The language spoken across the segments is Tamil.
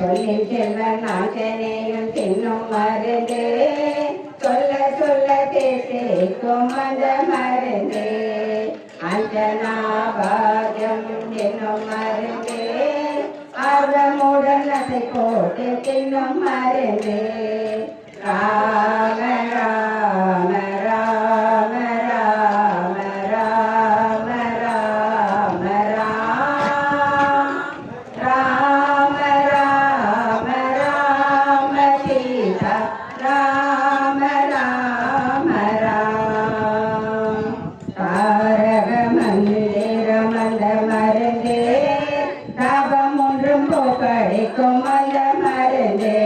சொல்லின் செல்வன் ஆஞ்சநேயன் தின்னும் மருந்தே சொல்ல சொல்ல தேசிக்கும் அந்த மருந்தே அஞ்சனா பாகம் என்னும் மருந்தே அவமுடன் அதை போட்டு தின்னும் மருந்தே ராம ராம ராம ராம ராம ராம ராம ராம ராம சீதா ராம ராம ராம் தாரக மந்திரம் அந்த மருந்தே தாபம் ஒன்றும் போக்கடிக்கும் அந்த மருந்தே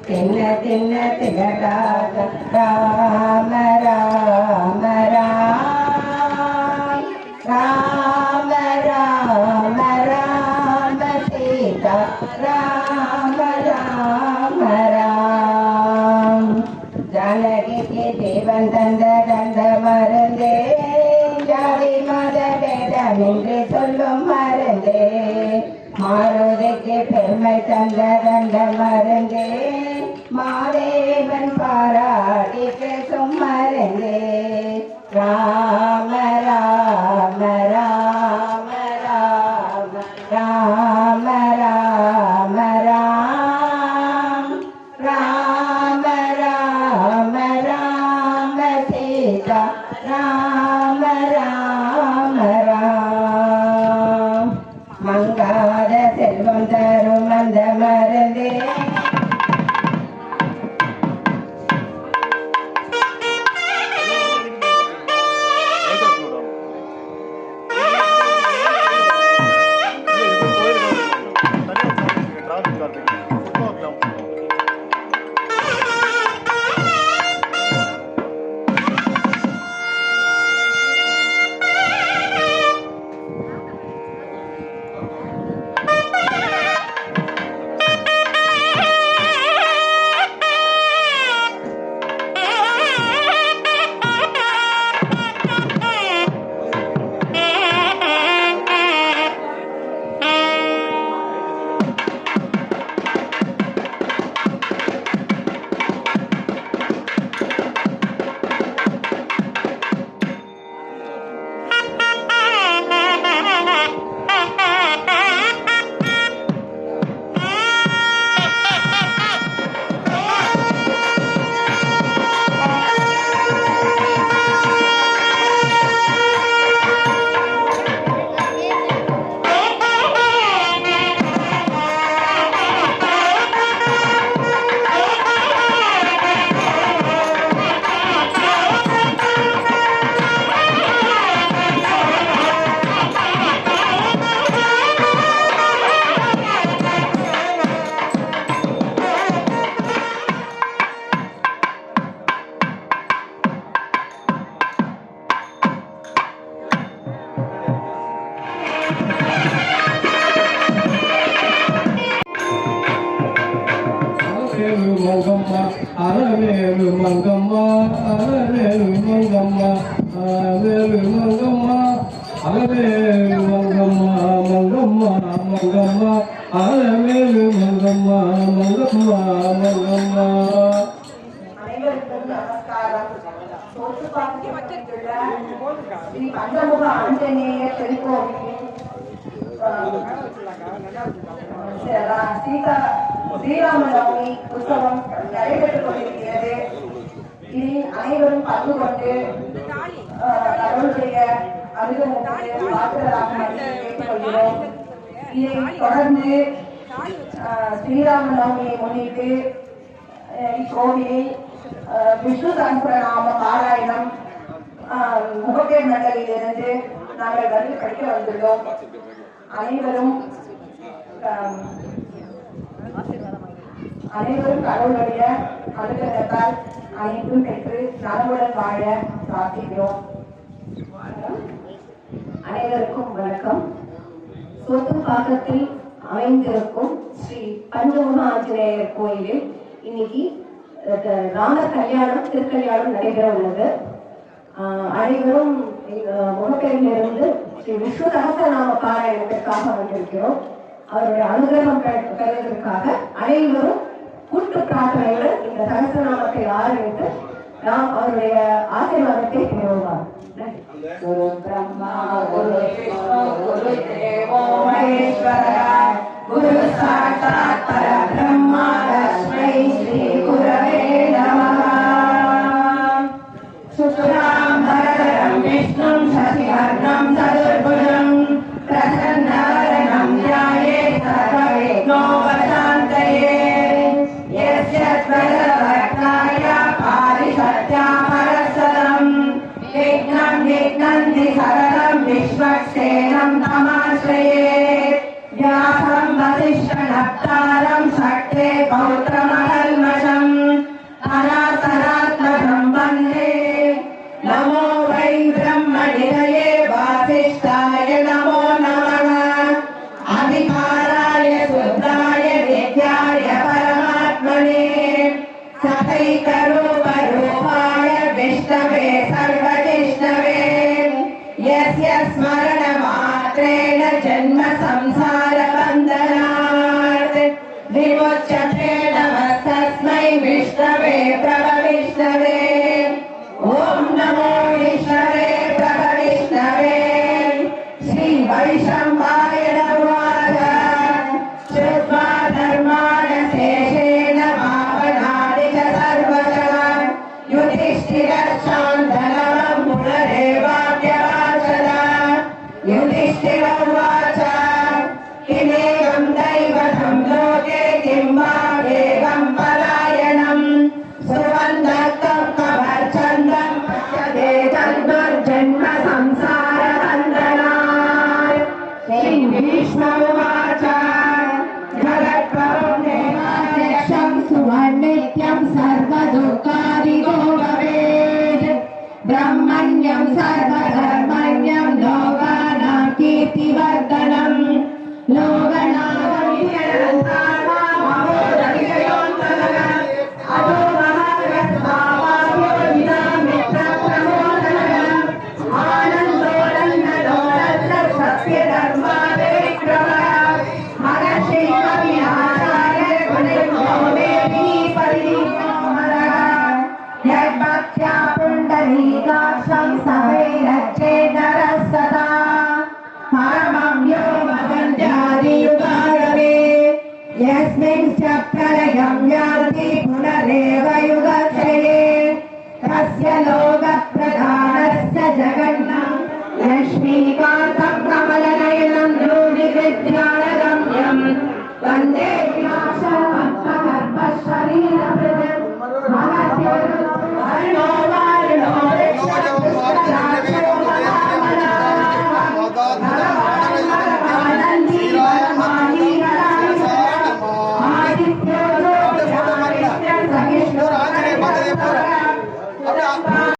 தின்ன தின்ன திகட்டாக ராம ராம ராம் ராம ராம ராம சீதா ராம ராம ராம் ஜானகிக்கு தேவன் தந்த தந்த மருந்தே ஜாதி மத பேதமின்றி சொல்லும் மருந்தே மாருதிக்கு பெருமை தந்த தந்த மருந்தே மாதேவன் பாராட்டி பேசும் மருந்தே ராம ராம ராம ராம ராம ராம ராம் ராம ராம ராம சீதா ராம ராம ராம் மங்காத செல்வம் தரும் அந்த மருந்தே அலவேலு மங்கம்மா அலவேலு மங்கம்மா அலவேலு மங்கம்மா அலவேலு மங்கம்மா மங்கம்மா மங்கம்மா அலவேலு மங்கம்மா மங்கம்மா மங்கம்மா. அனைவருக்கும் நமஸ்காரம். ஸ்ரீ பஞ்சமுக ஆஞ்சநேயர் திருக்கோவிலில் ஸ்ரீராமநவமி உற்சவம் நடைபெற்றுக் கொண்டிருக்கிறது. இதில் அனைவரும் பங்கு கொண்டு அவர்களுடைய அனுகூலத்தை பார்ப்பதாக கேட்டுக்கொள்கிறோம். இதை தொடர்ந்து ஸ்ரீராமநவமியை முன்னிட்டு இக்கோவிலில் விஷ்ணு சஹஸ்ரநாம பாராயணம் முகப்பேர் மண்டலிலிருந்து நாங்கள் வந்து படிக்க வந்துள்ளோம். அனைவரும் கடவுளுடைய அனுகிரகத்தால் அனைத்தும் பெற்று நலமுடன் வாழ பிரார்த்திக்கிறோம். அனைவருக்கும் வணக்கம். சோத்துப்பாக்கத்தில் அமைந்திருக்கும் ஸ்ரீ பஞ்சமுக ஆஞ்சநேயர் கோயிலில் இன்னைக்கு ராமர் கல்யாணம் திருக்கல்யாணம் நடைபெற உள்ளது. அனைவரும் முகப்பேரிலிருந்து ஸ்ரீ விஷ்ணு சஹஸ்ரநாம பாராயணத்திற்காக வந்திருக்கிறோம். அவருடைய அனுகிரகம் பெறுவதற்காக நடைபெறுவதற்காக அனைவரும் கூட்டு பிரார்த்தனையுடன் இந்த சகஸ்ரநாமத்தை ஆரம்பித்து நாம் அவருடைய ஆசீர்வாதத்தை பெறுவோம். குரு பிரம்மா குரு விஷ்ணு குரு தேவோ மகேஸ்வரः குரு சாட்சாத் பரபிரம்மா தஸ்மை ஸ்ரீ குரவே நமः. சுக்லாம் பரதரம் விஷ்ணும் சசிவர்ணம் சதுர்புஜம் பிரசன்னவதனம் ध्यायेत् सर्वविघ्नोपशान्तये. यस्य त्वरवक्ताय पारिषद्यापरसदम् विघ्नं विघ्नन्ति सकलं विश्वक्सेनं नमाश्रये. व्यासं वसिष्ठनप्तारं शक्ते पौत्रमहल्मषम् अनासनात्मकं वन्दे. नमो वै ब्रह्मनिधये वासिष्ठाय नमो नमः. अधिकाराय शुद्धाय विद्याय परमात्मने सतैकरूपरूपाय विष्णवे सर्वजिष्णवे. यस्य स्मरणमात्रेण जन्म संसारबन्धनात् विमुच्यते. नमः तस्मै विष्णवे प्रभविष्णवे. ॐ नमो विष्णवे प्रभविष्णवे. श्री वैशम्पाय नमः. श्रुत्वा धर्मान् शेषेण पावनानि च सर्वशः युधिष्ठिरशान्तनवं पुनरेवाप्यवाचन. युधिष्ठिर उवाच किमेवं दैवतं लोके किं वा वेगं परायणम् सुवन्दत्तं कवर्चन्दं पश्यते जन्मजन्म संसारबन्धनात्. श्री भीष्म उवाच जगत्प्रभुं देवाध्यक्षं सुवर्णित्यं सर्वदुःखादिगो भवेत्. ब्रह्मण्यं सर्वधर्मण्यं लोकानां कीर्तिवर्धनम्. यद्भक्त्या पुण्डरीकाक्षं सवैरच्चेदरस्तथा परमं यो वदन्त्यादियुगारवे. यस्मिंश्च प्रलयं यान्ति पुनरेव युगक्षये. तस्य लोकप्रधानस्य जगन्नाथ लक्ष्मीकान्त